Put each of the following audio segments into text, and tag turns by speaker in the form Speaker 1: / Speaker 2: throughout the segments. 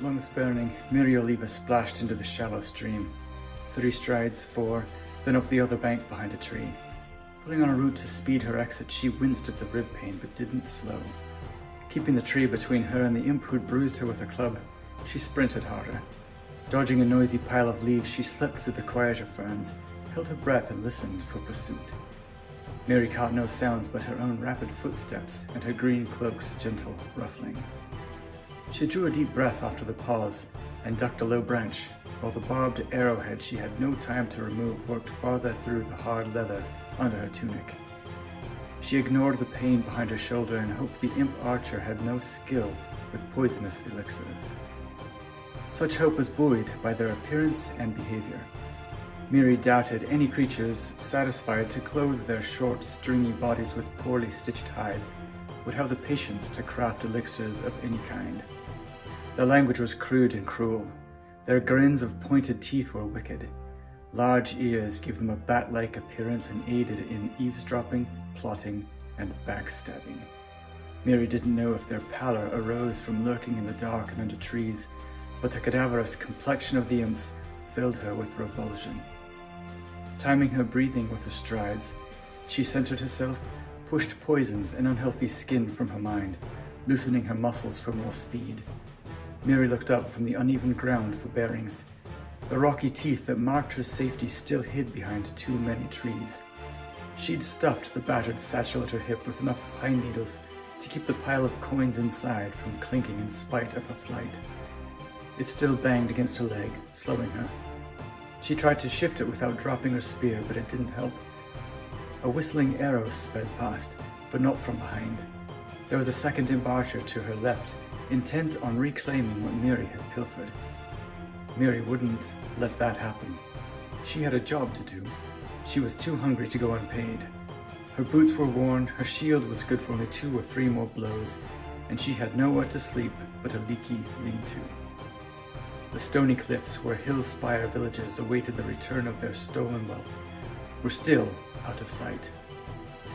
Speaker 1: Lungs burning, Muriel splashed into the shallow stream. 3 strides, 4, then up the other bank behind a tree. Pulling on a route to speed her exit, she winced at the rib pain but didn't slow. Keeping the tree between her and the imp who'd bruised her with a club, she sprinted harder. Dodging a noisy pile of leaves, she slipped through the quieter ferns, held her breath and listened for pursuit. Mary caught no sounds but her own rapid footsteps and her green cloak's gentle ruffling. She drew a deep breath after the pause and ducked a low branch, while the barbed arrowhead she had no time to remove worked farther through the hard leather under her tunic. She ignored the pain behind her shoulder and hoped the imp archer had no skill with poisonous elixirs. Such hope was buoyed by their appearance and behavior. Miri doubted any creatures satisfied to clothe their short, stringy bodies with poorly stitched hides would have the patience to craft elixirs of any kind. Their language was crude and cruel. Their grins of pointed teeth were wicked. Large ears gave them a bat-like appearance and aided in eavesdropping, plotting, and backstabbing. Miri didn't know if their pallor arose from lurking in the dark and under trees, but the cadaverous complexion of the imps filled her with revulsion. Timing her breathing with her strides, she centered herself, pushed poisons and unhealthy skin from her mind, loosening her muscles for more speed. Miri looked up from the uneven ground for bearings. The rocky teeth that marked her safety still hid behind too many trees. She'd stuffed the battered satchel at her hip with enough pine needles to keep the pile of coins inside from clinking in spite of her flight. It still banged against her leg, slowing her. She tried to shift it without dropping her spear, but it didn't help. A whistling arrow sped past, but not from behind. There was a second imp archer to her left, intent on reclaiming what Miri had pilfered. Miri wouldn't let that happen. She had a job to do. She was too hungry to go unpaid. Her boots were worn, her shield was good for only 2 or 3 more blows, and she had nowhere to sleep but a leaky lean-to. The stony cliffs where hill spire villages awaited the return of their stolen wealth were still out of sight.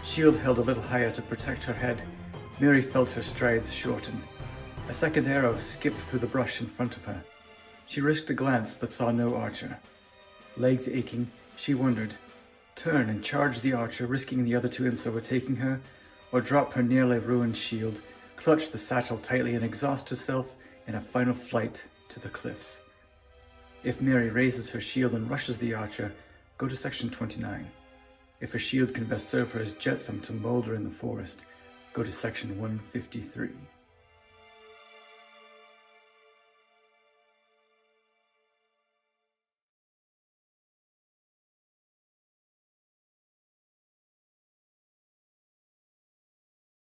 Speaker 1: Shield held a little higher to protect her head. Miri felt her strides shorten. A second arrow skipped through the brush in front of her. She risked a glance but saw no archer. Legs aching, she wondered, turn and charge the archer, risking the other 2 imps overtaking her, or drop her nearly ruined shield, clutch the satchel tightly and exhaust herself in a final flight to the cliffs. If Miri raises her shield and rushes the archer, go to section 29. If her shield can best serve her as jetsam to molder in the forest, go to section 153.